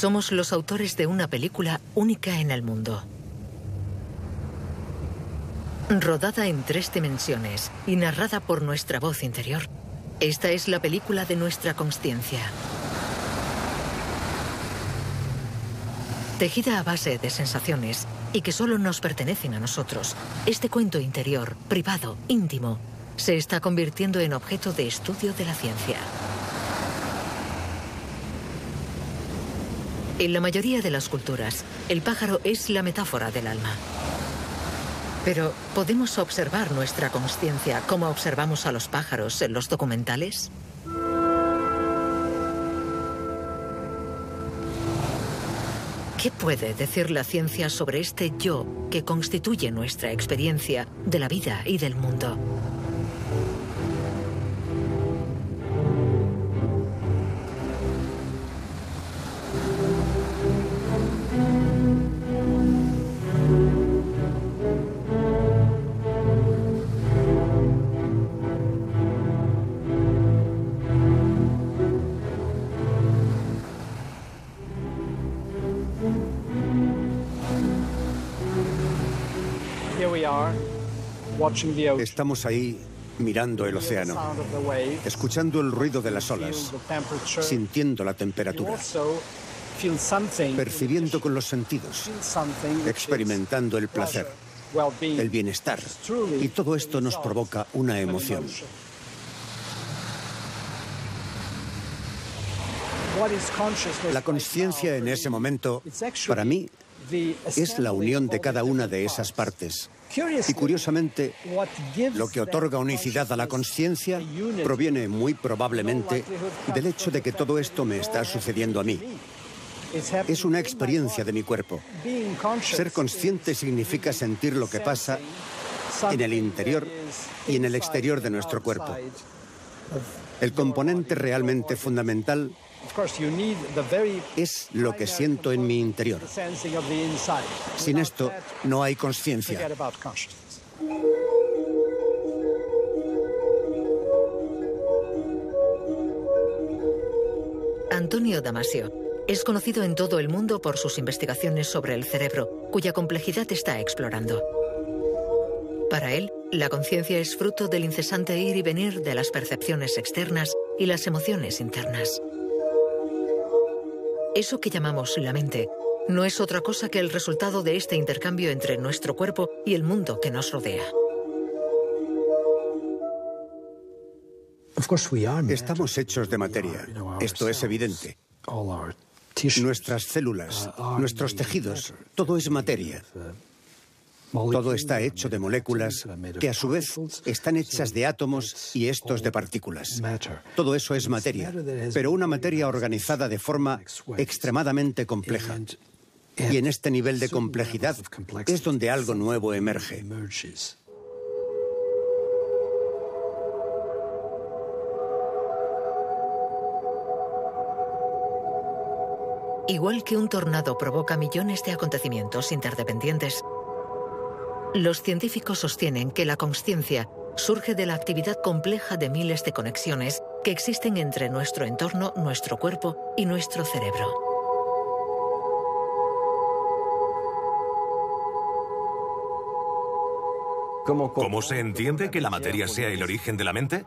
Somos los autores de una película única en el mundo. Rodada en 3 dimensiones y narrada por nuestra voz interior. Esta es la película de nuestra consciencia. Tejida a base de sensaciones y que solo nos pertenecen a nosotros, este cuento interior, privado, íntimo, se está convirtiendo en objeto de estudio de la ciencia. En la mayoría de las culturas, el pájaro es la metáfora del alma. Pero, ¿podemos observar nuestra consciencia como observamos a los pájaros en los documentales? ¿Qué puede decir la ciencia sobre este yo que constituye nuestra experiencia de la vida y del mundo? Estamos ahí mirando el océano, escuchando el ruido de las olas, sintiendo la temperatura, percibiendo con los sentidos, experimentando el placer, el bienestar. Y todo esto nos provoca una emoción. La conciencia en ese momento, para mí, es la unión de cada una de esas partes. Y curiosamente, lo que otorga unicidad a la consciencia proviene muy probablemente del hecho de que todo esto me está sucediendo a mí. Es una experiencia de mi cuerpo. Ser consciente significa sentir lo que pasa en el interior y en el exterior de nuestro cuerpo. El componente realmente fundamental es lo que siento en mi interior. Sin esto, no hay consciencia. Antonio Damasio es conocido en todo el mundo por sus investigaciones sobre el cerebro, cuya complejidad está explorando. Para él, la conciencia es fruto del incesante ir y venir de las percepciones externas y las emociones internas. Eso que llamamos la mente no es otra cosa que el resultado de este intercambio entre nuestro cuerpo y el mundo que nos rodea. Estamos hechos de materia. Esto es evidente. Nuestras células, nuestros tejidos, todo es materia. Todo está hecho de moléculas que a su vez están hechas de átomos y estos de partículas. Todo eso es materia, pero una materia organizada de forma extremadamente compleja. Y en este nivel de complejidad es donde algo nuevo emerge. Igual que un tornado provoca millones de acontecimientos interdependientes, los científicos sostienen que la consciencia surge de la actividad compleja de miles de conexiones que existen entre nuestro entorno, nuestro cuerpo y nuestro cerebro. ¿Cómo se entiende que la materia sea el origen de la mente?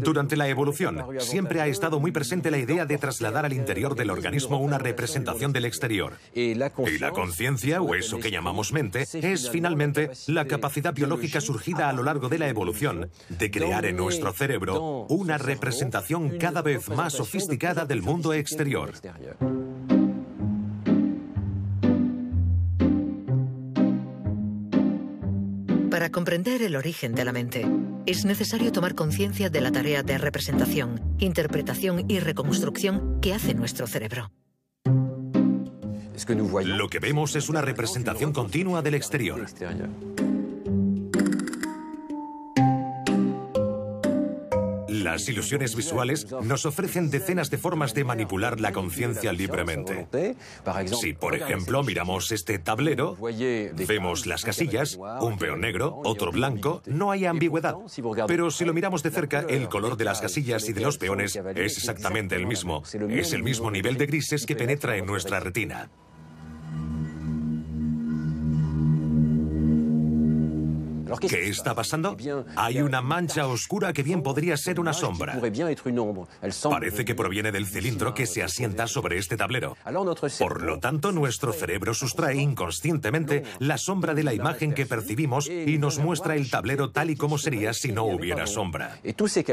Durante la evolución, siempre ha estado muy presente la idea de trasladar al interior del organismo una representación del exterior. Y la conciencia, o eso que llamamos mente, es finalmente la capacidad biológica surgida a lo largo de la evolución de crear en nuestro cerebro una representación cada vez más sofisticada del mundo exterior. Para comprender el origen de la mente, es necesario tomar conciencia de la tarea de representación, interpretación y reconstrucción que hace nuestro cerebro. Lo que vemos es una representación continua del exterior. Las ilusiones visuales nos ofrecen decenas de formas de manipular la conciencia libremente. Si, por ejemplo, miramos este tablero, vemos las casillas, un peón negro, otro blanco, no hay ambigüedad. Pero si lo miramos de cerca, el color de las casillas y de los peones es exactamente el mismo. Es el mismo nivel de grises que penetra en nuestra retina. ¿Qué está pasando? Hay una mancha oscura que bien podría ser una sombra. Parece que proviene del cilindro que se asienta sobre este tablero. Por lo tanto, nuestro cerebro sustrae inconscientemente la sombra de la imagen que percibimos y nos muestra el tablero tal y como sería si no hubiera sombra.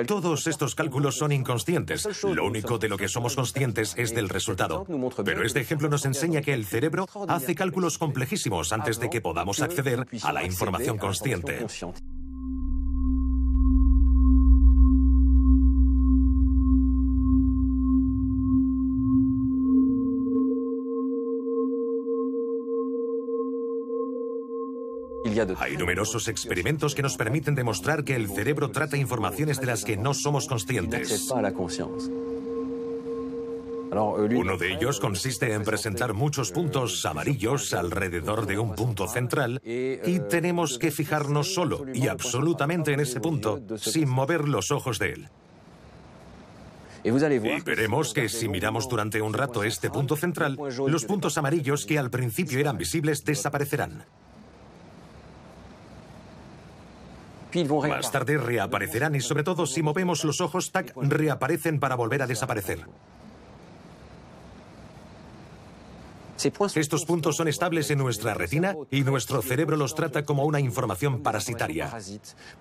Todos estos cálculos son inconscientes. Lo único de lo que somos conscientes es del resultado. Pero este ejemplo nos enseña que el cerebro hace cálculos complejísimos antes de que podamos acceder a la información consciente. Hay numerosos experimentos que nos permiten demostrar que el cerebro trata informaciones de las que no somos conscientes. Uno de ellos consiste en presentar muchos puntos amarillos alrededor de un punto central y tenemos que fijarnos solo y absolutamente en ese punto sin mover los ojos de él. Y veremos que si miramos durante un rato este punto central, los puntos amarillos que al principio eran visibles desaparecerán. Más tarde reaparecerán y sobre todo si movemos los ojos, tac, reaparecen para volver a desaparecer. Estos puntos son estables en nuestra retina y nuestro cerebro los trata como una información parasitaria.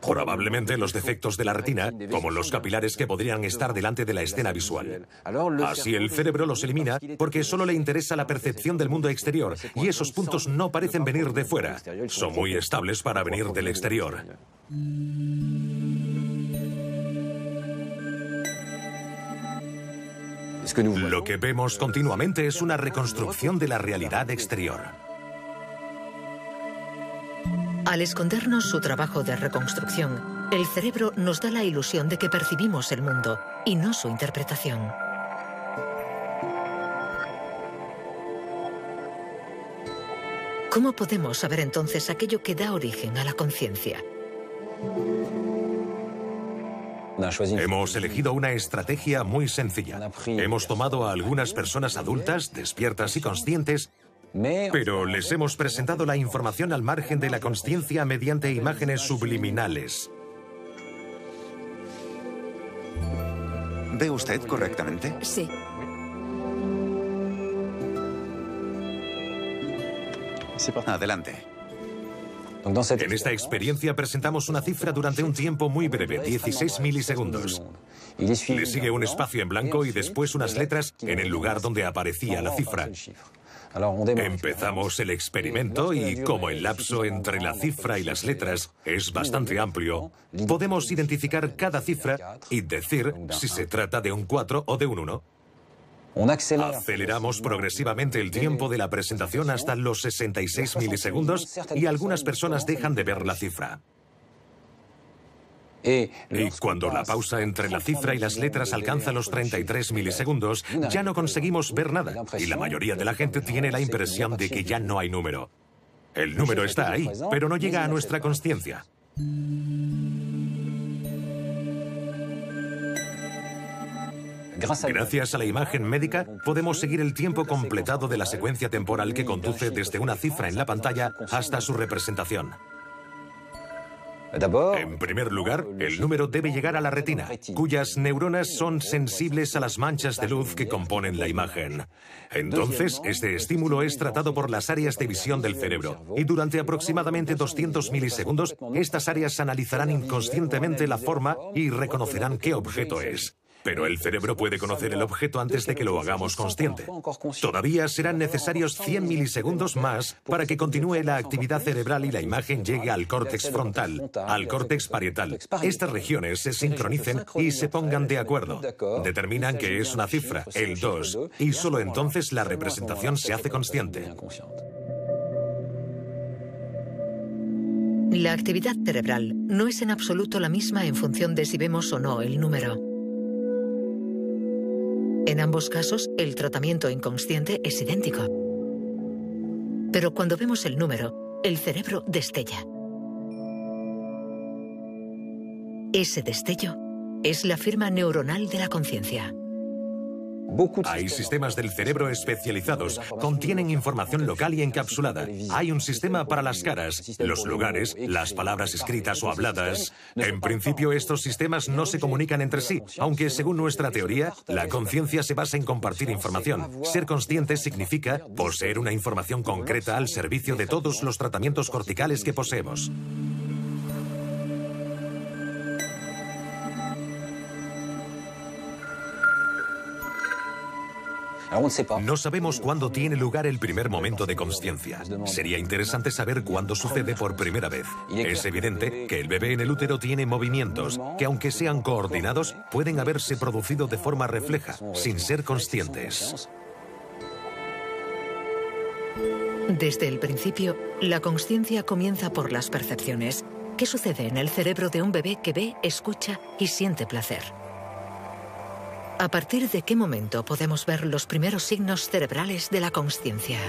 Probablemente los defectos de la retina, como los capilares que podrían estar delante de la escena visual. Así el cerebro los elimina porque solo le interesa la percepción del mundo exterior y esos puntos no parecen venir de fuera. Son muy estables para venir del exterior. Lo que vemos continuamente es una reconstrucción de la realidad exterior. Al escondernos su trabajo de reconstrucción, el cerebro nos da la ilusión de que percibimos el mundo y no su interpretación. ¿Cómo podemos saber entonces aquello que da origen a la conciencia? Hemos elegido una estrategia muy sencilla. Hemos tomado a algunas personas adultas, despiertas y conscientes, pero les hemos presentado la información al margen de la consciencia mediante imágenes subliminales. ¿Ve usted correctamente? Sí. Adelante. En esta experiencia presentamos una cifra durante un tiempo muy breve, 16 milisegundos. Le sigue un espacio en blanco y después unas letras en el lugar donde aparecía la cifra. Empezamos el experimento y como el lapso entre la cifra y las letras es bastante amplio, podemos identificar cada cifra y decir si se trata de un 4 o de un 1. Aceleramos progresivamente el tiempo de la presentación hasta los 66 milisegundos y algunas personas dejan de ver la cifra. Y cuando la pausa entre la cifra y las letras alcanza los 33 milisegundos, ya no conseguimos ver nada y la mayoría de la gente tiene la impresión de que ya no hay número. El número está ahí, pero no llega a nuestra consciencia. Gracias a la imagen médica, podemos seguir el tiempo completado de la secuencia temporal que conduce desde una cifra en la pantalla hasta su representación. En primer lugar, el número debe llegar a la retina, cuyas neuronas son sensibles a las manchas de luz que componen la imagen. Entonces, este estímulo es tratado por las áreas de visión del cerebro, y durante aproximadamente 200 milisegundos, estas áreas analizarán inconscientemente la forma y reconocerán qué objeto es. Pero el cerebro puede conocer el objeto antes de que lo hagamos consciente. Todavía serán necesarios 100 milisegundos más para que continúe la actividad cerebral y la imagen llegue al córtex frontal, al córtex parietal. Estas regiones se sincronicen y se pongan de acuerdo. Determinan que es una cifra, el 2, y solo entonces la representación se hace consciente. La actividad cerebral no es en absoluto la misma en función de si vemos o no el número. En ambos casos, el tratamiento inconsciente es idéntico. Pero cuando vemos el número, el cerebro destella. Ese destello es la firma neuronal de la conciencia. Hay sistemas del cerebro especializados, contienen información local y encapsulada. Hay un sistema para las caras, los lugares, las palabras escritas o habladas. En principio, estos sistemas no se comunican entre sí, aunque según nuestra teoría, la conciencia se basa en compartir información. Ser consciente significa poseer una información concreta al servicio de todos los tratamientos corticales que poseemos. No sabemos cuándo tiene lugar el primer momento de consciencia. Sería interesante saber cuándo sucede por primera vez. Es evidente que el bebé en el útero tiene movimientos que, aunque sean coordinados, pueden haberse producido de forma refleja, sin ser conscientes. Desde el principio, la consciencia comienza por las percepciones. ¿Qué sucede en el cerebro de un bebé que ve, escucha y siente placer? ¿A partir de qué momento podemos ver los primeros signos cerebrales de la consciencia?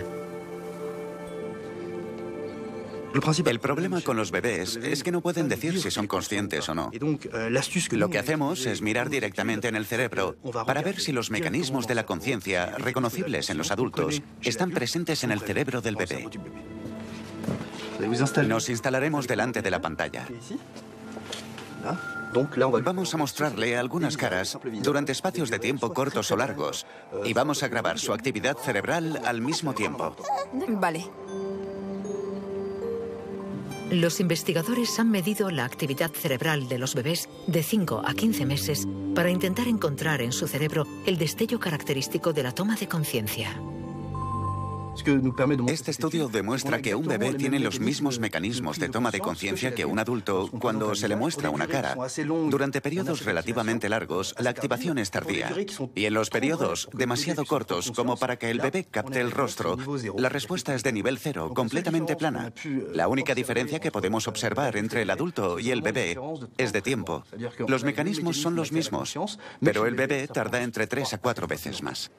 El problema con los bebés es que no pueden decir si son conscientes o no. Lo que hacemos es mirar directamente en el cerebro para ver si los mecanismos de la conciencia, reconocibles en los adultos, están presentes en el cerebro del bebé. Nos instalaremos delante de la pantalla. Vamos a mostrarle algunas caras durante espacios de tiempo cortos o largos y vamos a grabar su actividad cerebral al mismo tiempo. Vale. Los investigadores han medido la actividad cerebral de los bebés de 5 a 15 meses para intentar encontrar en su cerebro el destello característico de la toma de conciencia. Este estudio demuestra que un bebé tiene los mismos mecanismos de toma de conciencia que un adulto cuando se le muestra una cara. Durante periodos relativamente largos, la activación es tardía. Y en los periodos demasiado cortos como para que el bebé capte el rostro, la respuesta es de nivel cero, completamente plana. La única diferencia que podemos observar entre el adulto y el bebé es de tiempo. Los mecanismos son los mismos, pero el bebé tarda entre 3 a 4 veces más.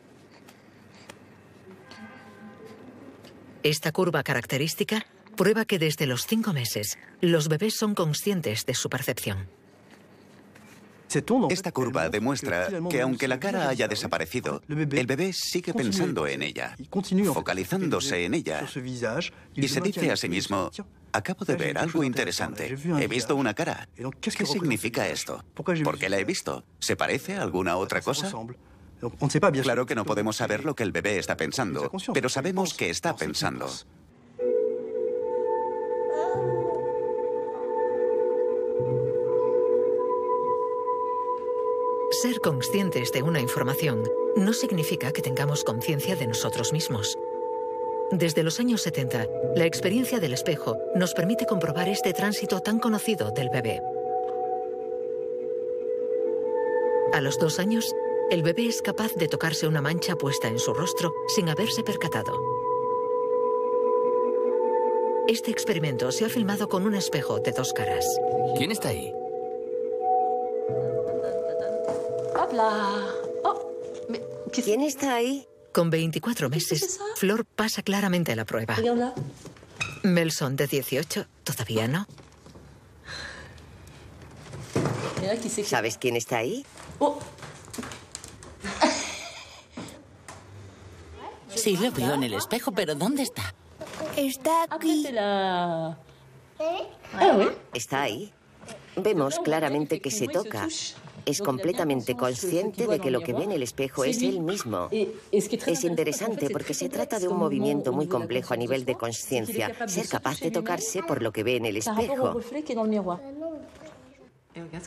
Esta curva característica prueba que desde los 5 meses los bebés son conscientes de su percepción. Esta curva demuestra que aunque la cara haya desaparecido, el bebé sigue pensando en ella, focalizándose en ella, y se dice a sí mismo: acabo de ver algo interesante, he visto una cara. ¿Qué significa esto? ¿Por qué la he visto? ¿Se parece a alguna otra cosa? Claro que no podemos saber lo que el bebé está pensando, pero sabemos que está pensando. Ser conscientes de una información no significa que tengamos conciencia de nosotros mismos. Desde los años 70, la experiencia del espejo nos permite comprobar este tránsito tan conocido del bebé. A los 2 años, el bebé es capaz de tocarse una mancha puesta en su rostro sin haberse percatado. Este experimento se ha filmado con un espejo de 2 caras. ¿Quién está ahí? ¿Quién está ahí? Con 24 meses, Flor pasa claramente la prueba. Melson, de 18, todavía no. ¿Sabes quién está ahí? Sí, lo veo en el espejo, pero ¿dónde está? Está aquí. Está ahí. Vemos claramente que se toca. Es completamente consciente de que lo que ve en el espejo es él mismo. Es interesante porque se trata de un movimiento muy complejo a nivel de consciencia. Ser capaz de tocarse por lo que ve en el espejo.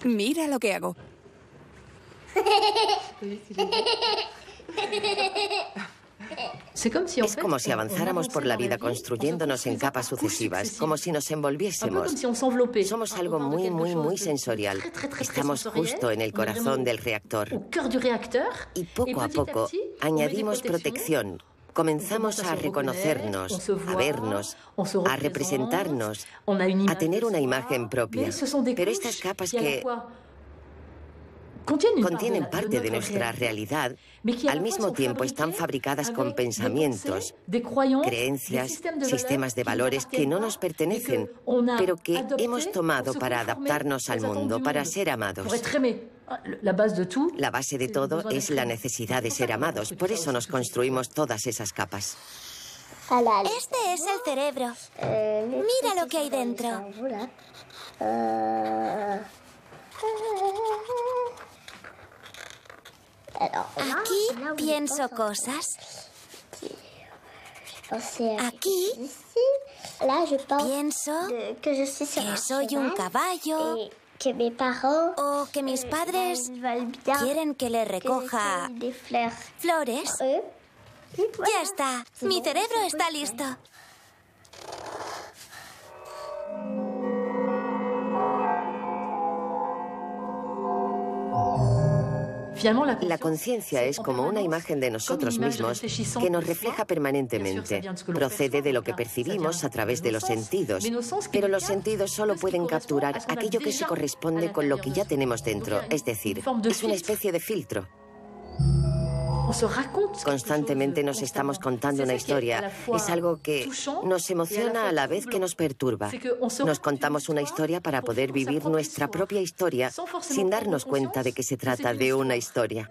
Mira lo que hago. Es como si avanzáramos por la vida construyéndonos en capas sucesivas, como si nos envolviésemos. Somos algo muy, muy, muy sensorial. Estamos justo en el corazón del reactor. Y poco a poco añadimos protección, Comenzamos a reconocernos, a vernos, a representarnos, a tener una imagen propia. Pero estas capas que contienen parte de nuestra realidad, al mismo tiempo están fabricadas con pensamientos, creencias, sistemas de valores que no nos pertenecen, pero que hemos tomado para adaptarnos al mundo, para ser amados. La base de todo es la necesidad de ser amados, por eso nos construimos todas esas capas. Este es el cerebro. Mira lo que hay dentro. Aquí pienso cosas. Aquí pienso que soy un caballo o que mis padres quieren que le recoja flores. Ya está. Mi cerebro está listo. La conciencia es como una imagen de nosotros mismos que nos refleja permanentemente. Procede de lo que percibimos a través de los sentidos, pero los sentidos solo pueden capturar aquello que se corresponde con lo que ya tenemos dentro, es decir, es una especie de filtro. Constantemente nos estamos contando una historia. Es algo que nos emociona a la vez que nos perturba. Nos contamos una historia para poder vivir nuestra propia historia sin darnos cuenta de que se trata de una historia.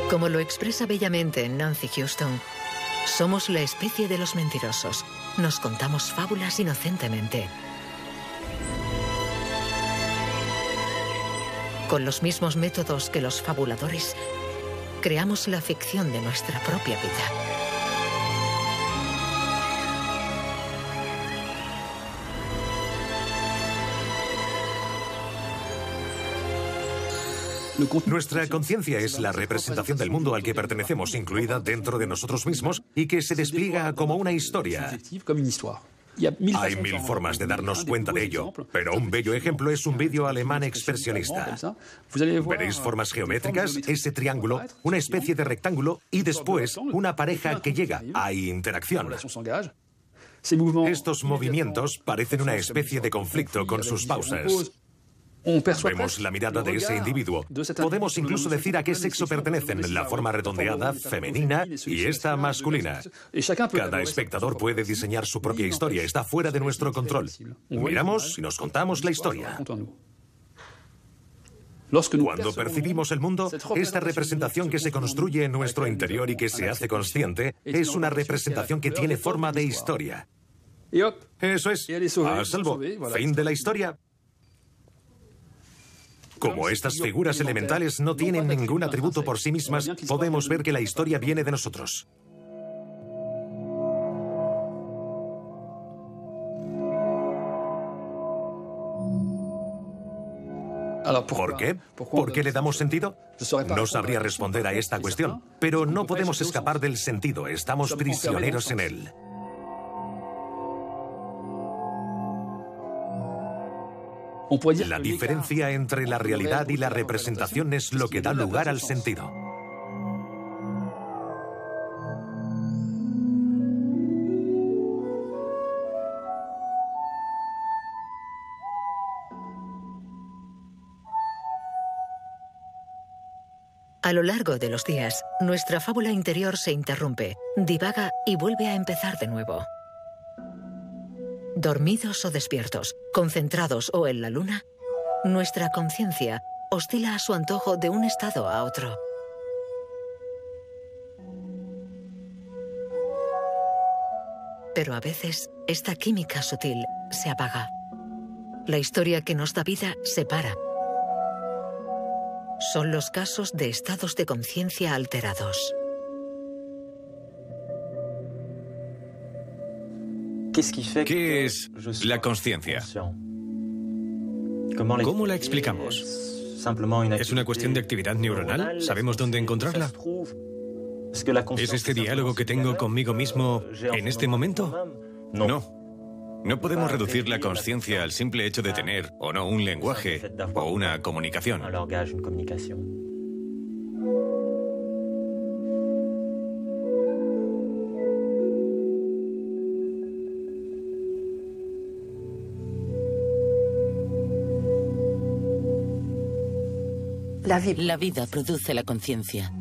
Como lo expresa bellamente Nancy Houston, somos la especie de los mentirosos. Nos contamos fábulas inocentemente. Con los mismos métodos que los fabuladores, creamos la ficción de nuestra propia vida. Nuestra conciencia es la representación del mundo al que pertenecemos, incluida dentro de nosotros mismos, y que se despliega como una historia. Hay mil formas de darnos cuenta de ello, pero un bello ejemplo es un vídeo alemán expresionista. Veréis formas geométricas, ese triángulo, una especie de rectángulo y después una pareja que llega. Hay interacción. Estos movimientos parecen una especie de conflicto con sus pausas. Vemos la mirada de ese individuo. Podemos incluso decir a qué sexo pertenecen, la forma redondeada, femenina, y esta masculina. Cada espectador puede diseñar su propia historia, está fuera de nuestro control. Miramos y nos contamos la historia. Cuando percibimos el mundo, esta representación que se construye en nuestro interior y que se hace consciente, es una representación que tiene forma de historia. Eso es, a salvo, fin de la historia. Como estas figuras elementales no tienen ningún atributo por sí mismas, podemos ver que la historia viene de nosotros. ¿Por qué? ¿Por qué le damos sentido? No sabría responder a esta cuestión, pero no podemos escapar del sentido, estamos prisioneros en él. La diferencia entre la realidad y la representación es lo que da lugar al sentido. A lo largo de los días, nuestra fábula interior se interrumpe, divaga y vuelve a empezar de nuevo. Dormidos o despiertos, concentrados o en la luna, nuestra conciencia oscila a su antojo de un estado a otro. Pero a veces, esta química sutil se apaga. La historia que nos da vida se para. Son los casos de estados de conciencia alterados. ¿Qué es la consciencia? ¿Cómo la explicamos? ¿Es una cuestión de actividad neuronal? ¿Sabemos dónde encontrarla? ¿Es este diálogo que tengo conmigo mismo en este momento? No. No podemos reducir la consciencia al simple hecho de tener o no un lenguaje o una comunicación. La vida produce la conciencia.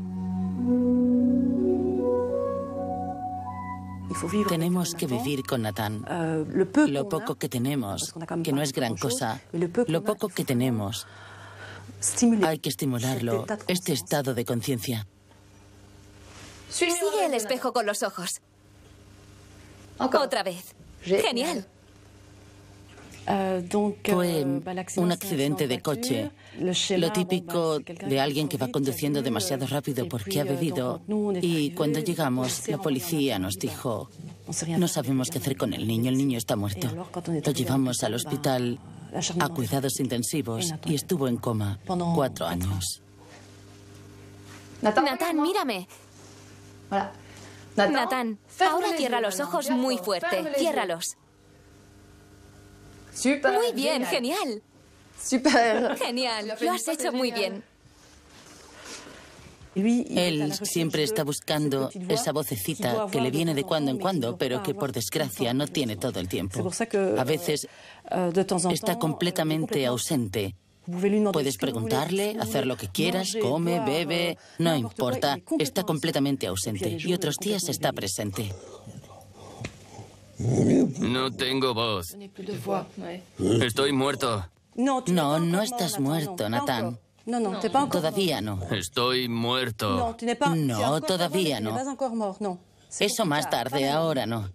Tenemos que vivir con Nathan. Lo poco que tenemos, que no es gran cosa, lo poco que tenemos, hay que estimularlo, este estado de conciencia. Sigue el espejo con los ojos. Otra vez. Genial. Fue un accidente de coche, lo típico de alguien que va conduciendo demasiado rápido porque ha bebido, y cuando llegamos la policía nos dijo, no sabemos qué hacer con el niño está muerto. Lo llevamos al hospital a cuidados intensivos y estuvo en coma 4 años. Nathan, mírame. Nathan, ahora cierra los ojos muy fuerte. Ciérralos. Muy bien, genial. Genial, lo has hecho muy bien. Él siempre está buscando esa vocecita que le viene de cuando en cuando, pero que por desgracia no tiene todo el tiempo. A veces está completamente ausente. Puedes preguntarle, hacer lo que quieras, come, bebe, no importa, está completamente ausente. Y otros días está presente. No tengo voz. Estoy muerto. No estás muerto, Nathan. Todavía no. Estoy muerto. No, todavía no. Eso más tarde, ahora no.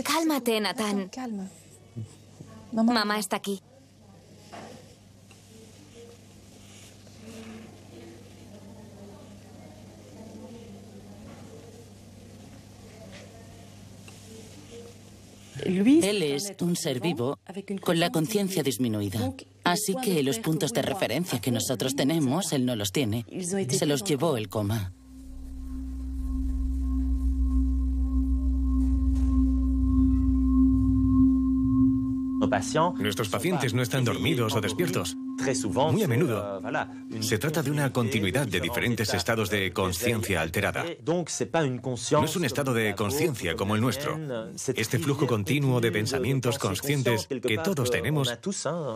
Cálmate, Nathan. Mamá está aquí. Él es un ser vivo con la conciencia disminuida. Así que los puntos de referencia que nosotros tenemos, él no los tiene. Se los llevó el coma. Nuestros pacientes no están dormidos o despiertos. Muy a menudo se trata de una continuidad de diferentes estados de conciencia alterada. No es un estado de conciencia como el nuestro. Este flujo continuo de pensamientos conscientes que todos tenemos,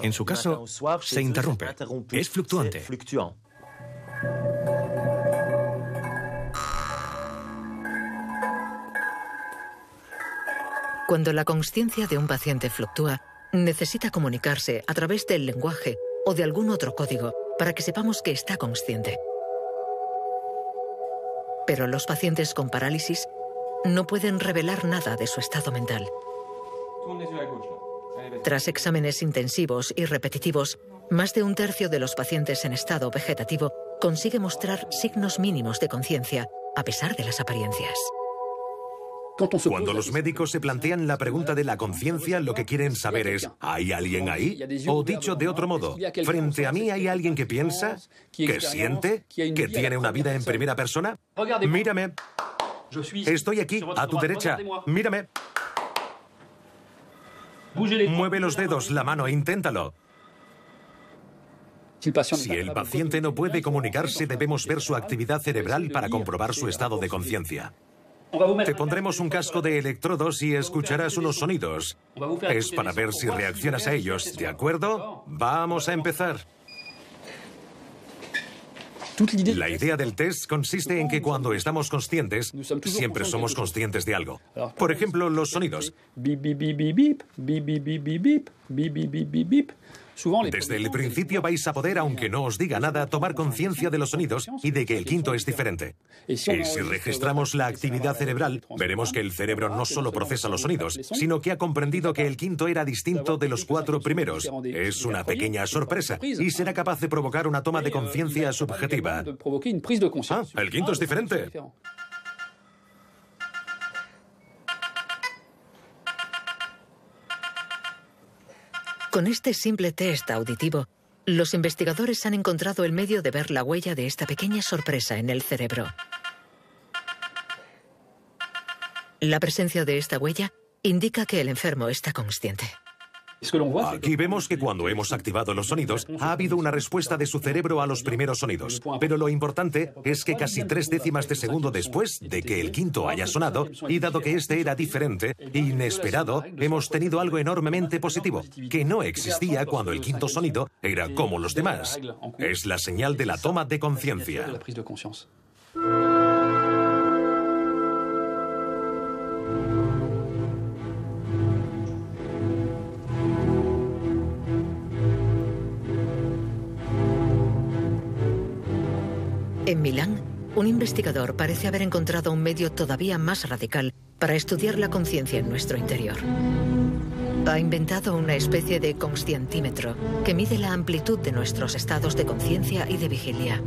en su caso, se interrumpe. Es fluctuante. Cuando la consciencia de un paciente fluctúa, necesita comunicarse a través del lenguaje o de algún otro código para que sepamos que está consciente. Pero los pacientes con parálisis no pueden revelar nada de su estado mental. Tras exámenes intensivos y repetitivos, más de un tercio de los pacientes en estado vegetativo consigue mostrar signos mínimos de conciencia, a pesar de las apariencias. Cuando los médicos se plantean la pregunta de la conciencia, lo que quieren saber es, ¿hay alguien ahí? O dicho de otro modo, ¿frente a mí hay alguien que piensa, que siente, que tiene una vida en primera persona? Mírame. Estoy aquí, a tu derecha. Mírame. Mueve los dedos, la mano, inténtalo. Si el paciente no puede comunicarse, debemos ver su actividad cerebral para comprobar su estado de conciencia. Te pondremos un casco de electrodos y escucharás unos sonidos. Es para ver si reaccionas a ellos, ¿de acuerdo? Vamos a empezar. La idea del test consiste en que cuando estamos conscientes, siempre somos conscientes de algo. Por ejemplo, los sonidos. Desde el principio vais a poder, aunque no os diga nada, tomar conciencia de los sonidos y de que el quinto es diferente. Y si registramos la actividad cerebral, veremos que el cerebro no solo procesa los sonidos, sino que ha comprendido que el quinto era distinto de los 4 primeros. Es una pequeña sorpresa y será capaz de provocar una toma de conciencia subjetiva. Ah, el quinto es diferente. Con este simple test auditivo, los investigadores han encontrado el medio de ver la huella de esta pequeña sorpresa en el cerebro. La presencia de esta huella indica que el enfermo está consciente. Aquí vemos que cuando hemos activado los sonidos, ha habido una respuesta de su cerebro a los primeros sonidos. Pero lo importante es que casi 3 décimas de segundo después de que el quinto haya sonado, y dado que este era diferente, inesperado, hemos tenido algo enormemente positivo, que no existía cuando el quinto sonido era como los demás. Es la señal de la toma de conciencia. En Milán, un investigador parece haber encontrado un medio todavía más radical para estudiar la conciencia en nuestro interior. Ha inventado una especie de conscientímetro que mide la amplitud de nuestros estados de conciencia y de vigilia.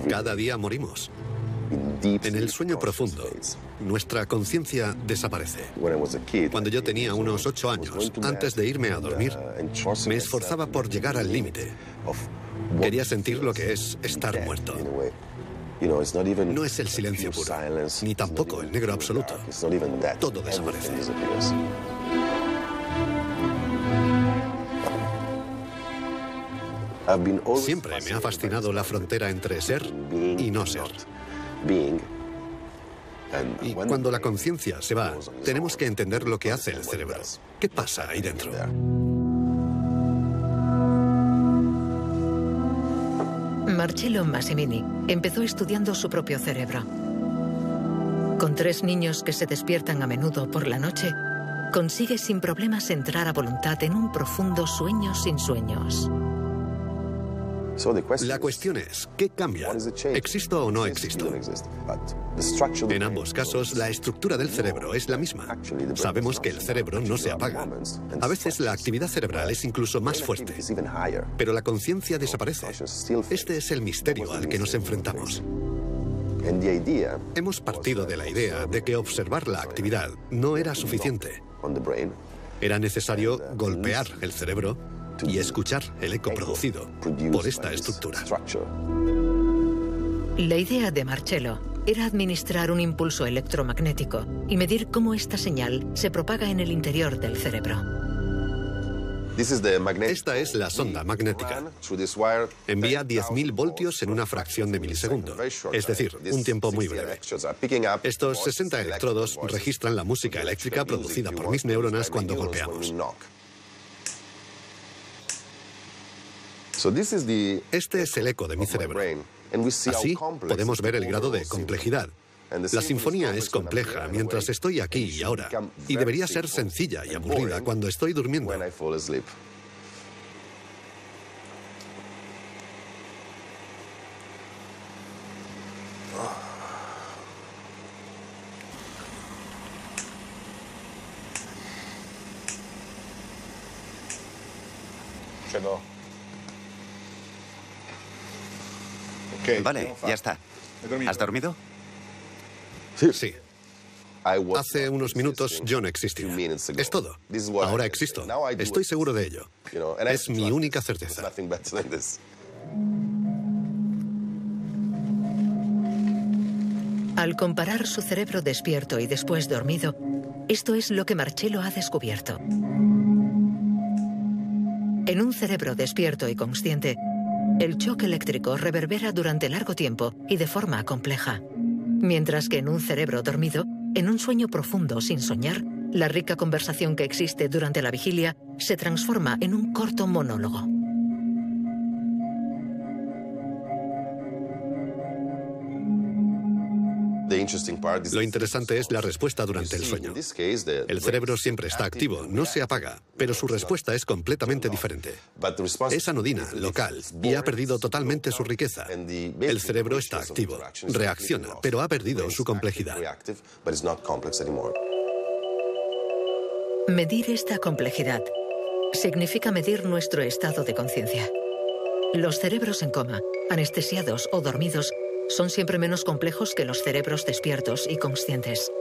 Cada día morimos. En el sueño profundo, nuestra conciencia desaparece. Cuando yo tenía unos 8 años, antes de irme a dormir, me esforzaba por llegar al límite. Quería sentir lo que es estar muerto. No es el silencio puro, ni tampoco el negro absoluto. Todo desaparece. Siempre me ha fascinado la frontera entre ser y no ser. Y cuando la conciencia se va, tenemos que entender lo que hace el cerebro. ¿Qué pasa ahí dentro? Marcello Massimini empezó estudiando su propio cerebro. Con 3 niños que se despiertan a menudo por la noche, consigue sin problemas entrar a voluntad en un profundo sueño sin sueños. La cuestión es, ¿qué cambia? ¿Existo o no existo? En ambos casos, la estructura del cerebro es la misma. Sabemos que el cerebro no se apaga. A veces la actividad cerebral es incluso más fuerte, pero la conciencia desaparece. Este es el misterio al que nos enfrentamos. Hemos partido de la idea de que observar la actividad no era suficiente. Era necesario golpear el cerebro y escuchar el eco producido por esta estructura. La idea de Marcello era administrar un impulso electromagnético y medir cómo esta señal se propaga en el interior del cerebro. Esta es la sonda magnética. Envía 10.000 voltios en una fracción de milisegundo, es decir, un tiempo muy breve. Estos 60 electrodos registran la música eléctrica producida por mis neuronas cuando golpeamos. Este es el eco de mi cerebro. Así podemos ver el grado de complejidad. La sinfonía es compleja mientras estoy aquí y ahora, y debería ser sencilla y aburrida cuando estoy durmiendo. Vale, ya está. ¿Has dormido? Sí. Hace unos minutos yo no existía. Es todo. Ahora existo. Estoy seguro de ello. Es mi única certeza. Al comparar su cerebro despierto y después dormido, esto es lo que Marcello ha descubierto. En un cerebro despierto y consciente, el choque eléctrico reverbera durante largo tiempo y de forma compleja. Mientras que en un cerebro dormido, en un sueño profundo sin soñar, la rica conversación que existe durante la vigilia se transforma en un corto monólogo. Lo interesante es la respuesta durante el sueño. El cerebro siempre está activo, no se apaga, pero su respuesta es completamente diferente. Es anodina, local, y ha perdido totalmente su riqueza. El cerebro está activo, reacciona, pero ha perdido su complejidad. Medir esta complejidad significa medir nuestro estado de conciencia. Los cerebros en coma, anestesiados o dormidos, son siempre menos complejos que los cerebros despiertos y conscientes.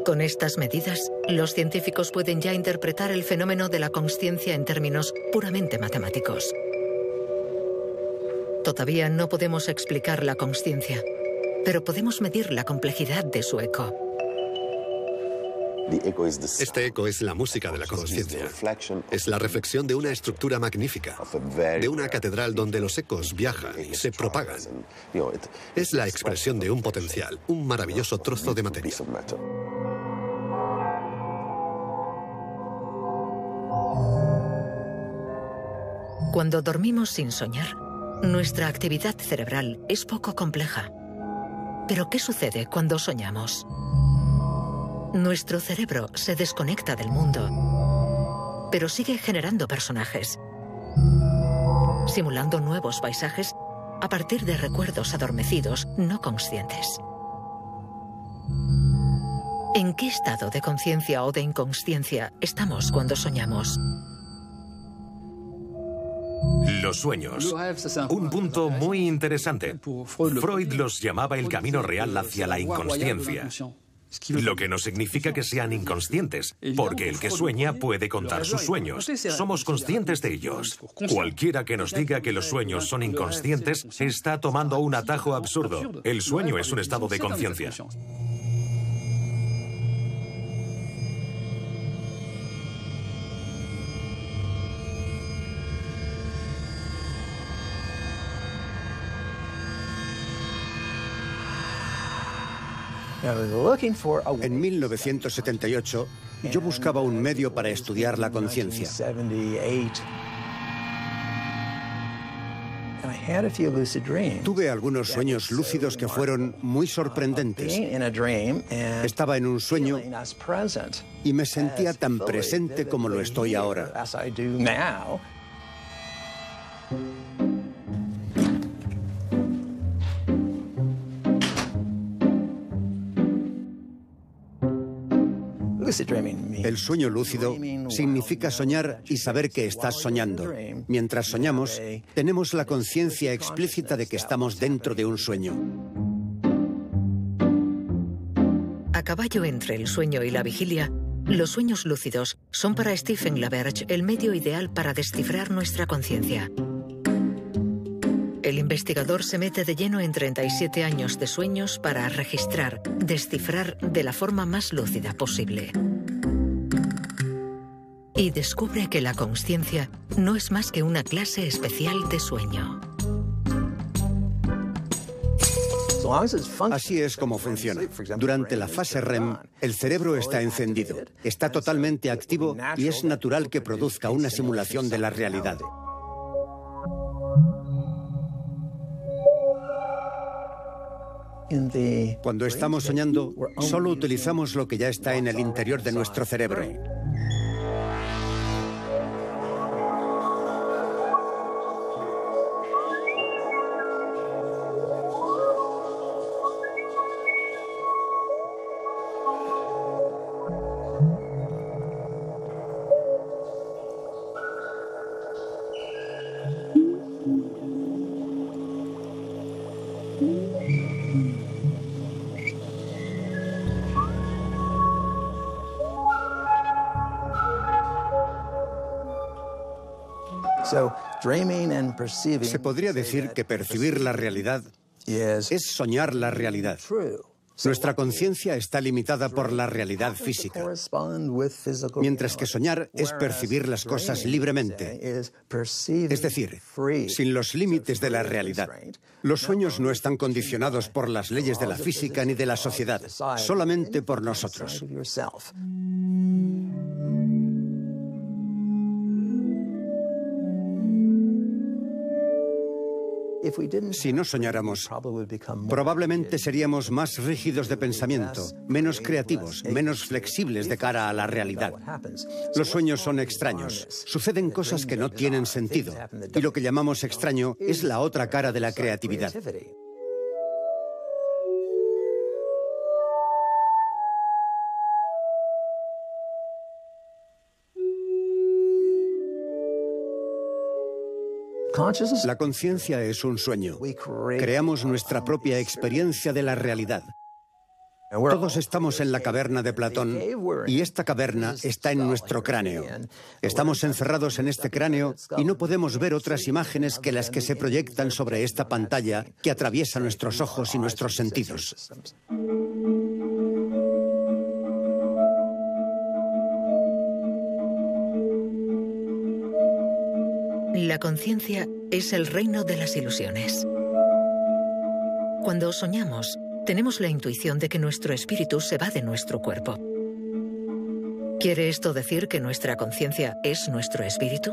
Con estas medidas, los científicos pueden ya interpretar el fenómeno de la consciencia en términos puramente matemáticos. Todavía no podemos explicar la consciencia, pero podemos medir la complejidad de su eco. Este eco es la música de la conciencia. Es la reflexión de una estructura magnífica, de una catedral donde los ecos viajan y se propagan. Es la expresión de un potencial, un maravilloso trozo de materia. Cuando dormimos sin soñar, nuestra actividad cerebral es poco compleja. Pero ¿qué sucede cuando soñamos? Nuestro cerebro se desconecta del mundo, pero sigue generando personajes, simulando nuevos paisajes a partir de recuerdos adormecidos no conscientes. ¿En qué estado de conciencia o de inconsciencia estamos cuando soñamos? Los sueños. Un punto muy interesante. Freud los llamaba el camino real hacia la inconsciencia. Lo que no significa que sean inconscientes, porque el que sueña puede contar sus sueños. Somos conscientes de ellos. Cualquiera que nos diga que los sueños son inconscientes está tomando un atajo absurdo. El sueño es un estado de conciencia. En 1978, yo buscaba un medio para estudiar la conciencia. Tuve algunos sueños lúcidos que fueron muy sorprendentes. Estaba en un sueño y me sentía tan presente como lo estoy ahora. El sueño lúcido significa soñar y saber que estás soñando. Mientras soñamos, tenemos la conciencia explícita de que estamos dentro de un sueño. A caballo entre el sueño y la vigilia, los sueños lúcidos son para Stephen LaBerge el medio ideal para descifrar nuestra conciencia. El investigador se mete de lleno en 37 años de sueños para registrar, descifrar de la forma más lúcida posible. Y descubre que la consciencia no es más que una clase especial de sueño. Así es como funciona. Durante la fase REM, el cerebro está encendido, está totalmente activo y es natural que produzca una simulación de la realidad. Cuando estamos soñando, solo utilizamos lo que ya está en el interior de nuestro cerebro. Se podría decir que percibir la realidad es soñar la realidad. Nuestra conciencia está limitada por la realidad física, mientras que soñar es percibir las cosas libremente, es decir, sin los límites de la realidad. Los sueños no están condicionados por las leyes de la física ni de la sociedad, solamente por nosotros. Si no soñáramos, probablemente seríamos más rígidos de pensamiento, menos creativos, menos flexibles de cara a la realidad. Los sueños son extraños, suceden cosas que no tienen sentido, y lo que llamamos extraño es la otra cara de la creatividad. La conciencia es un sueño. Creamos nuestra propia experiencia de la realidad. Todos estamos en la caverna de Platón y esta caverna está en nuestro cráneo. Estamos encerrados en este cráneo y no podemos ver otras imágenes que las que se proyectan sobre esta pantalla que atraviesa nuestros ojos y nuestros sentidos. La conciencia es el reino de las ilusiones. Cuando soñamos, tenemos la intuición de que nuestro espíritu se va de nuestro cuerpo. ¿Quiere esto decir que nuestra conciencia es nuestro espíritu?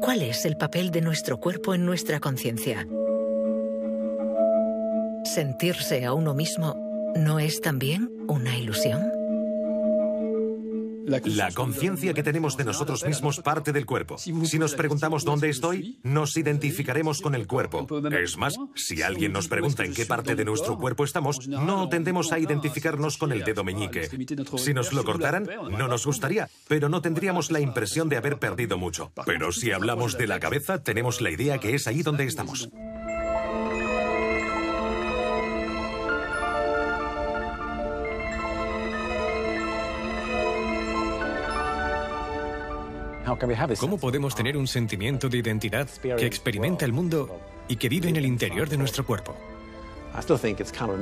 ¿Cuál es el papel de nuestro cuerpo en nuestra conciencia? ¿Sentirse a uno mismo no es también una ilusión? La conciencia que tenemos de nosotros mismos parte del cuerpo. Si nos preguntamos dónde estoy, nos identificaremos con el cuerpo. Es más, si alguien nos pregunta en qué parte de nuestro cuerpo estamos, no tendemos a identificarnos con el dedo meñique. Si nos lo cortaran, no nos gustaría, pero no tendríamos la impresión de haber perdido mucho. Pero si hablamos de la cabeza, tenemos la idea que es ahí donde estamos. ¿Cómo podemos tener un sentimiento de identidad que experimenta el mundo y que vive en el interior de nuestro cuerpo?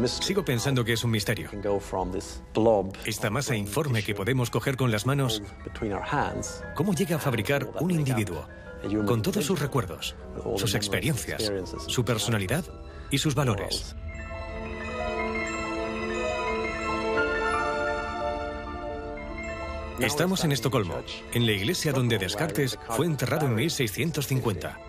Sigo pensando que es un misterio. Esta masa informe que podemos coger con las manos, ¿cómo llega a fabricar un individuo con todos sus recuerdos, sus experiencias, su personalidad y sus valores? Estamos en Estocolmo, en la iglesia donde Descartes fue enterrado en 1650.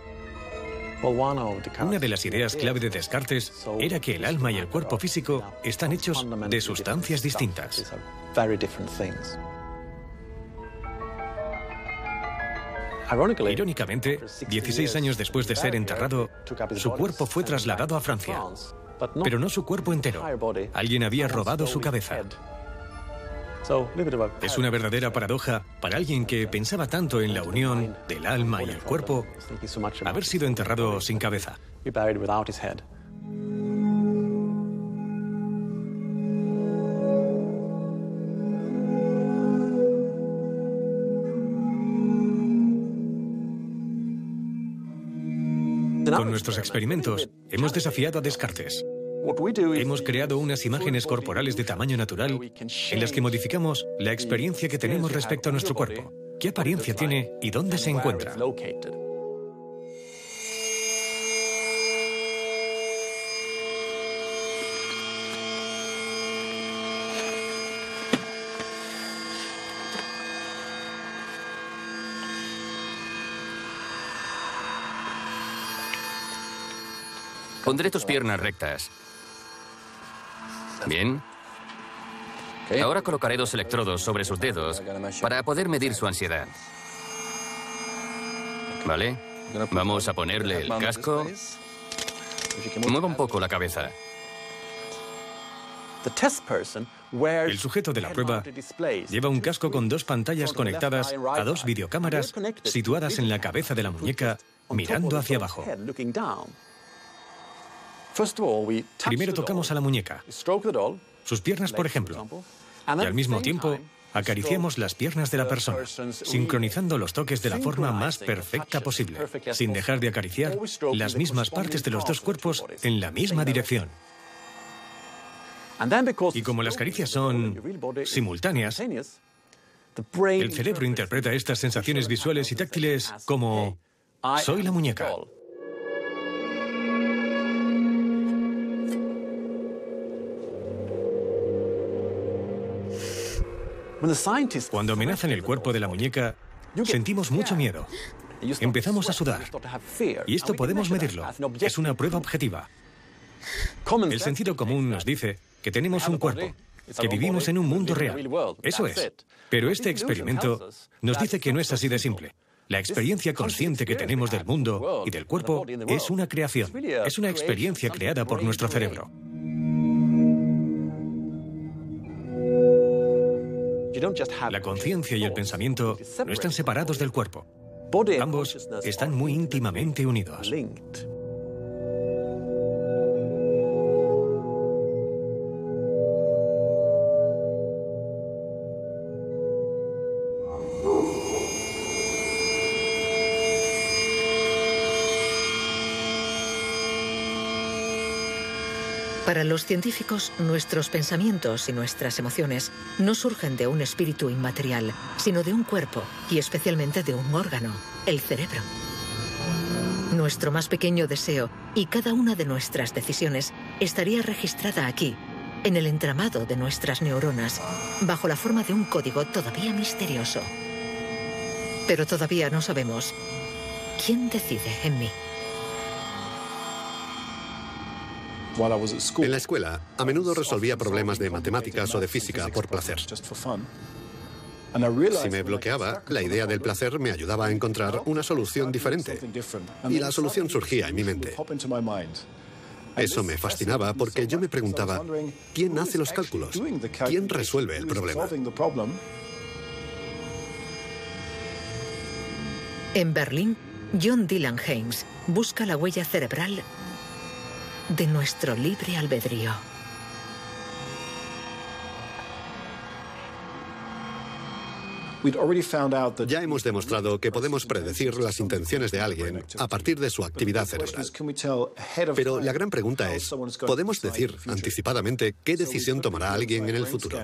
Una de las ideas clave de Descartes era que el alma y el cuerpo físico están hechos de sustancias distintas. Irónicamente, 16 años después de ser enterrado, su cuerpo fue trasladado a Francia. Pero no su cuerpo entero. Alguien había robado su cabeza. Es una verdadera paradoja para alguien que pensaba tanto en la unión del alma y el cuerpo, haber sido enterrado sin cabeza. Con nuestros experimentos hemos desafiado a Descartes. Hemos creado unas imágenes corporales de tamaño natural en las que modificamos la experiencia que tenemos respecto a nuestro cuerpo. ¿Qué apariencia tiene y dónde se encuentra? Pondré tus piernas rectas. Bien. Ahora colocaré 2 electrodos sobre sus dedos para poder medir su ansiedad. ¿Vale? Vamos a ponerle el casco. Mueva un poco la cabeza. El sujeto de la prueba lleva un casco con 2 pantallas conectadas a 2 videocámaras situadas en la cabeza de la muñeca, mirando hacia abajo. Primero tocamos a la muñeca, sus piernas, por ejemplo, y al mismo tiempo acariciamos las piernas de la persona, sincronizando los toques de la forma más perfecta posible, sin dejar de acariciar las mismas partes de los 2 cuerpos en la misma dirección. Y como las caricias son simultáneas, el cerebro interpreta estas sensaciones visuales y táctiles como «soy la muñeca». Cuando amenazan el cuerpo de la muñeca, sentimos mucho miedo. Empezamos a sudar. Y esto podemos medirlo. Es una prueba objetiva. El sentido común nos dice que tenemos un cuerpo, que vivimos en un mundo real. Eso es. Pero este experimento nos dice que no es así de simple. La experiencia consciente que tenemos del mundo y del cuerpo es una creación. Es una experiencia creada por nuestro cerebro. La conciencia y el pensamiento no están separados del cuerpo. Ambos están muy íntimamente unidos. Para los científicos, nuestros pensamientos y nuestras emociones no surgen de un espíritu inmaterial, sino de un cuerpo y especialmente de un órgano, el cerebro. Nuestro más pequeño deseo y cada una de nuestras decisiones estaría registrada aquí, en el entramado de nuestras neuronas, bajo la forma de un código todavía misterioso. Pero todavía no sabemos quién decide en mí. En la escuela, a menudo resolvía problemas de matemáticas o de física por placer. Si me bloqueaba, la idea del placer me ayudaba a encontrar una solución diferente. Y la solución surgía en mi mente. Eso me fascinaba porque yo me preguntaba, ¿quién hace los cálculos? ¿Quién resuelve el problema? En Berlín, John Dylan Haynes busca la huella cerebral de nuestro libre albedrío. Ya hemos demostrado que podemos predecir las intenciones de alguien a partir de su actividad cerebral. Pero la gran pregunta es, ¿podemos decir anticipadamente qué decisión tomará alguien en el futuro?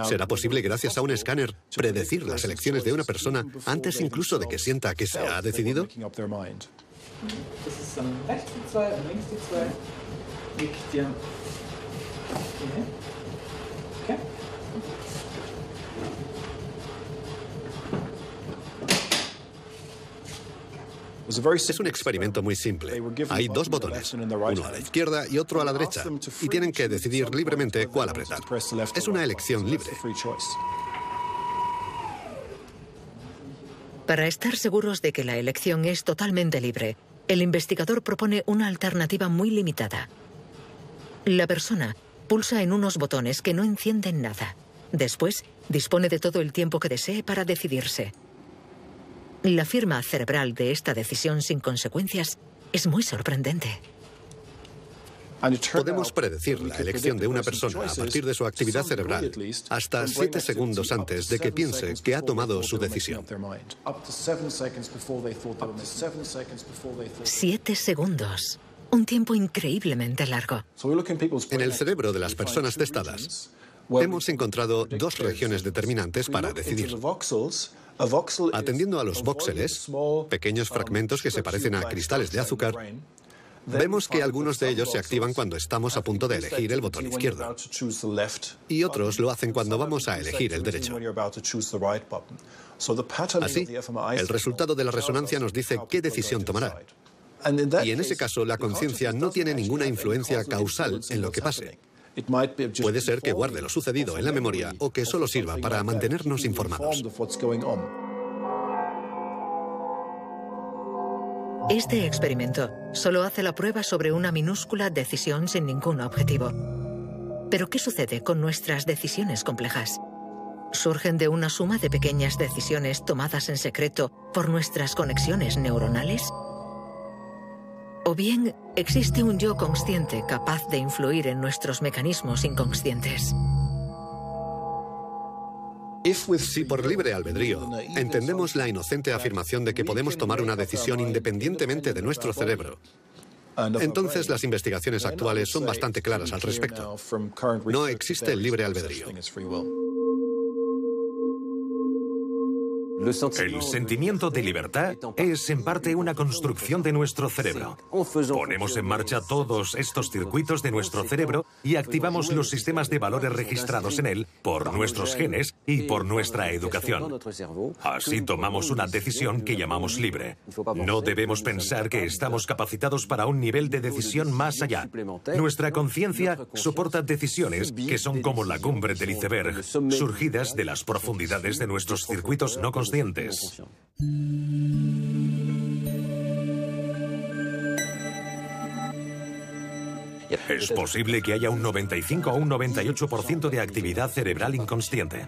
¿Será posible, gracias a un escáner, predecir las elecciones de una persona antes incluso de que sienta que se ha decidido? Es un experimento muy simple. Hay dos botones, uno a la izquierda y otro a la derecha, y tienen que decidir libremente cuál apretar. Es una elección libre. Para estar seguros de que la elección es totalmente libre, el investigador propone una alternativa muy limitada. La persona pulsa en unos botones que no encienden nada. Después, dispone de todo el tiempo que desee para decidirse. La firma cerebral de esta decisión sin consecuencias es muy sorprendente. Podemos predecir la elección de una persona a partir de su actividad cerebral hasta 7 segundos antes de que piense que ha tomado su decisión. 7 segundos. Un tiempo increíblemente largo. En el cerebro de las personas testadas, hemos encontrado dos regiones determinantes para decidir. Atendiendo a los vóxeles, pequeños fragmentos que se parecen a cristales de azúcar, vemos que algunos de ellos se activan cuando estamos a punto de elegir el botón izquierdo. Y otros lo hacen cuando vamos a elegir el derecho. Así, el resultado de la resonancia nos dice qué decisión tomará. Y en ese caso, la conciencia no tiene ninguna influencia causal en lo que pase. Puede ser que guarde lo sucedido en la memoria o que solo sirva para mantenernos informados. Este experimento solo hace la prueba sobre una minúscula decisión sin ningún objetivo. Pero ¿qué sucede con nuestras decisiones complejas? ¿Surgen de una suma de pequeñas decisiones tomadas en secreto por nuestras conexiones neuronales? ¿O bien existe un yo consciente capaz de influir en nuestros mecanismos inconscientes? Si por libre albedrío entendemos la inocente afirmación de que podemos tomar una decisión independientemente de nuestro cerebro, entonces las investigaciones actuales son bastante claras al respecto. No existe el libre albedrío. El sentimiento de libertad es en parte una construcción de nuestro cerebro. Ponemos en marcha todos estos circuitos de nuestro cerebro y activamos los sistemas de valores registrados en él por nuestros genes y por nuestra educación. Así tomamos una decisión que llamamos libre. No debemos pensar que estamos capacitados para un nivel de decisión más allá. Nuestra conciencia soporta decisiones que son como la cumbre del iceberg, surgidas de las profundidades de nuestros circuitos no conscientes. Es posible que haya un 95 o un 98% de actividad cerebral inconsciente.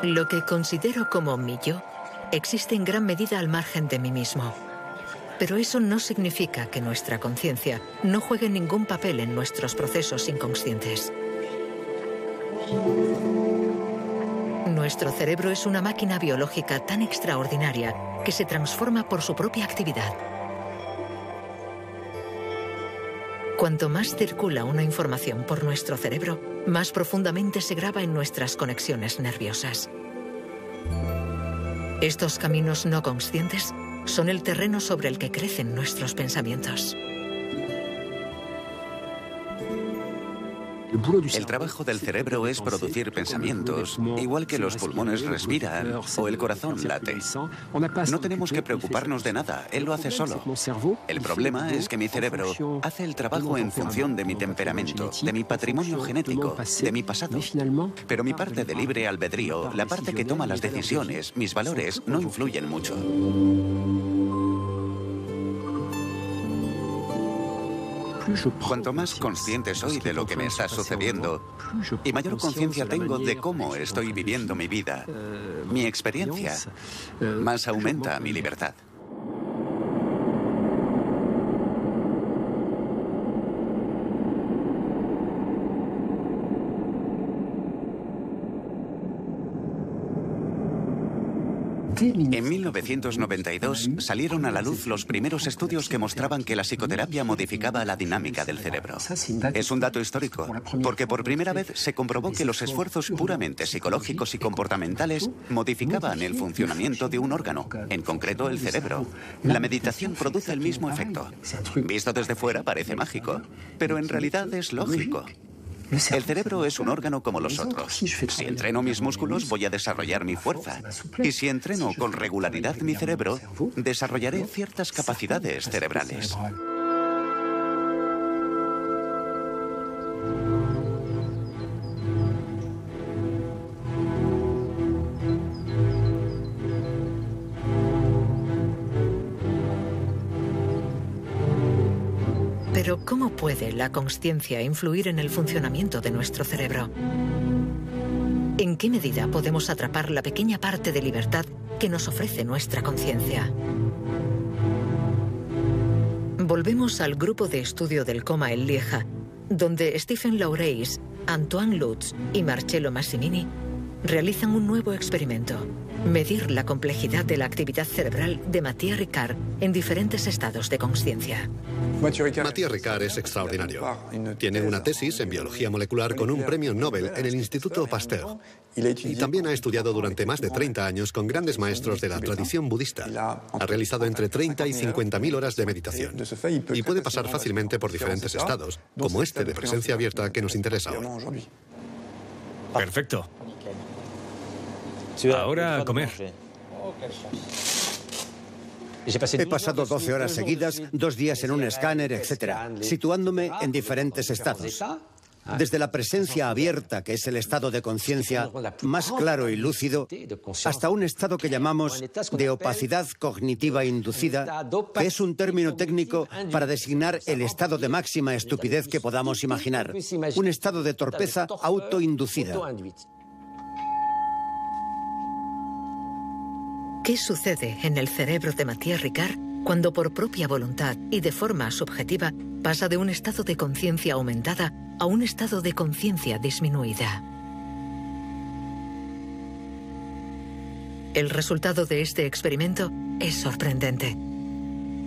Lo que considero como mi yo existe en gran medida al margen de mí mismo. Pero eso no significa que nuestra conciencia no juegue ningún papel en nuestros procesos inconscientes. Nuestro cerebro es una máquina biológica tan extraordinaria que se transforma por su propia actividad. Cuanto más circula una información por nuestro cerebro, más profundamente se graba en nuestras conexiones nerviosas. Estos caminos no conscientes son el terreno sobre el que crecen nuestros pensamientos. El trabajo del cerebro es producir pensamientos, igual que los pulmones respiran o el corazón late. No tenemos que preocuparnos de nada, él lo hace solo. El problema es que mi cerebro hace el trabajo en función de mi temperamento, de mi patrimonio genético, de mi pasado. Pero mi parte de libre albedrío, la parte que toma las decisiones, mis valores, no influyen mucho. Cuanto más consciente soy de lo que me está sucediendo y mayor conciencia tengo de cómo estoy viviendo mi vida, mi experiencia, más aumenta mi libertad. En 1992 salieron a la luz los primeros estudios que mostraban que la psicoterapia modificaba la dinámica del cerebro. Es un dato histórico, porque por primera vez se comprobó que los esfuerzos puramente psicológicos y comportamentales modificaban el funcionamiento de un órgano, en concreto el cerebro. La meditación produce el mismo efecto. Visto desde fuera parece mágico, pero en realidad es lógico. El cerebro es un órgano como los otros. Si entreno mis músculos, voy a desarrollar mi fuerza. Y si entreno con regularidad mi cerebro, desarrollaré ciertas capacidades cerebrales. Pero ¿cómo puede la consciencia influir en el funcionamiento de nuestro cerebro? ¿En qué medida podemos atrapar la pequeña parte de libertad que nos ofrece nuestra conciencia? Volvemos al grupo de estudio del coma en Lieja, donde Stephen Laureys, Antoine Lutz y Marcello Massimini realizan un nuevo experimento: medir la complejidad de la actividad cerebral de Mathieu Ricard en diferentes estados de consciencia. Mathieu Ricard es extraordinario. Tiene una tesis en biología molecular con un premio Nobel en el Instituto Pasteur. Y también ha estudiado durante más de 30 años con grandes maestros de la tradición budista. Ha realizado entre 30 y 50.000 horas de meditación. Y puede pasar fácilmente por diferentes estados, como este de presencia abierta que nos interesa hoy. Perfecto. Ahora a comer. He pasado 12 horas seguidas, 2 días en un escáner, etc., situándome en diferentes estados. Desde la presencia abierta, que es el estado de conciencia más claro y lúcido, hasta un estado que llamamos de opacidad cognitiva inducida, que es un término técnico para designar el estado de máxima estupidez que podamos imaginar, un estado de torpeza autoinducida. ¿Qué sucede en el cerebro de Mathieu Ricard cuando por propia voluntad y de forma subjetiva pasa de un estado de conciencia aumentada a un estado de conciencia disminuida? El resultado de este experimento es sorprendente.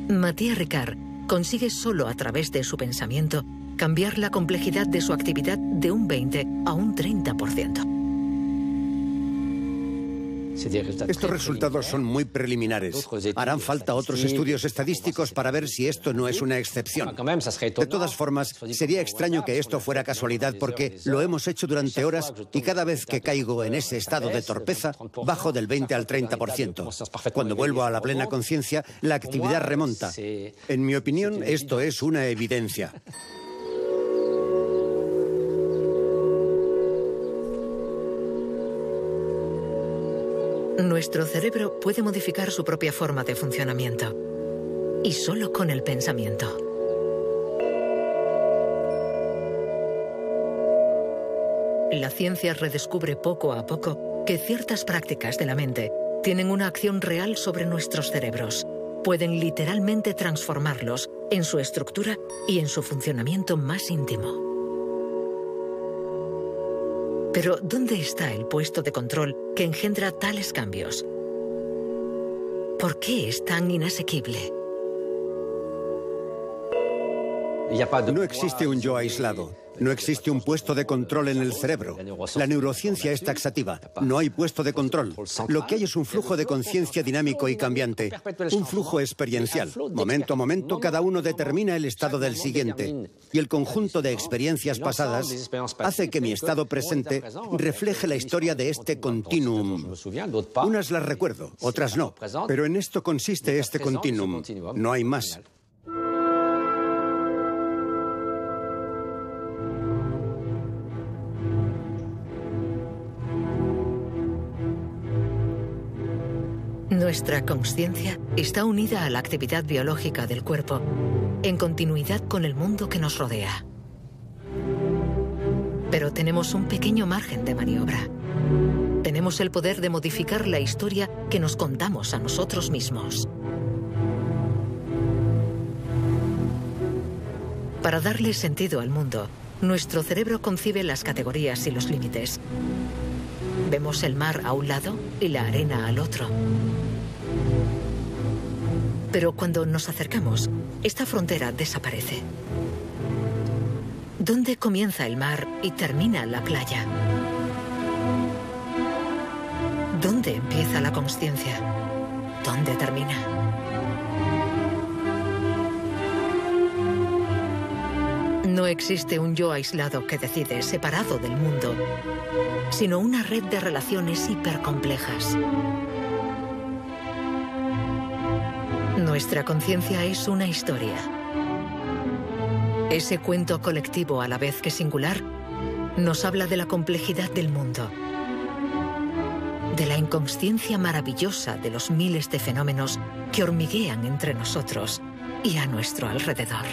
Mathieu Ricard consigue solo a través de su pensamiento cambiar la complejidad de su actividad de un 20 a un 30%. Estos resultados son muy preliminares. Harán falta otros estudios estadísticos para ver si esto no es una excepción. De todas formas, sería extraño que esto fuera casualidad porque lo hemos hecho durante horas y cada vez que caigo en ese estado de torpeza, bajo del 20 al 30%. Cuando vuelvo a la plena conciencia, la actividad remonta. En mi opinión, esto es una evidencia. Nuestro cerebro puede modificar su propia forma de funcionamiento, y solo con el pensamiento. La ciencia redescubre poco a poco que ciertas prácticas de la mente tienen una acción real sobre nuestros cerebros. Pueden literalmente transformarlos en su estructura y en su funcionamiento más íntimo. Pero, ¿dónde está el puesto de control que engendra tales cambios? ¿Por qué es tan inasequible? No existe un yo aislado. No existe un puesto de control en el cerebro. La neurociencia es taxativa. No hay puesto de control. Lo que hay es un flujo de conciencia dinámico y cambiante. Un flujo experiencial. Momento a momento, cada uno determina el estado del siguiente. Y el conjunto de experiencias pasadas hace que mi estado presente refleje la historia de este continuum. Unas las recuerdo, otras no. Pero en esto consiste este continuum. No hay más. Nuestra consciencia está unida a la actividad biológica del cuerpo, en continuidad con el mundo que nos rodea. Pero tenemos un pequeño margen de maniobra. Tenemos el poder de modificar la historia que nos contamos a nosotros mismos. Para darle sentido al mundo, nuestro cerebro concibe las categorías y los límites. Vemos el mar a un lado y la arena al otro. Pero cuando nos acercamos, esta frontera desaparece. ¿Dónde comienza el mar y termina la playa? ¿Dónde empieza la consciencia? ¿Dónde termina? No existe un yo aislado que decide, separado del mundo, sino una red de relaciones hipercomplejas. Nuestra conciencia es una historia. Ese cuento colectivo, a la vez que singular, nos habla de la complejidad del mundo, de la inconsciencia maravillosa de los miles de fenómenos que hormiguean entre nosotros y a nuestro alrededor.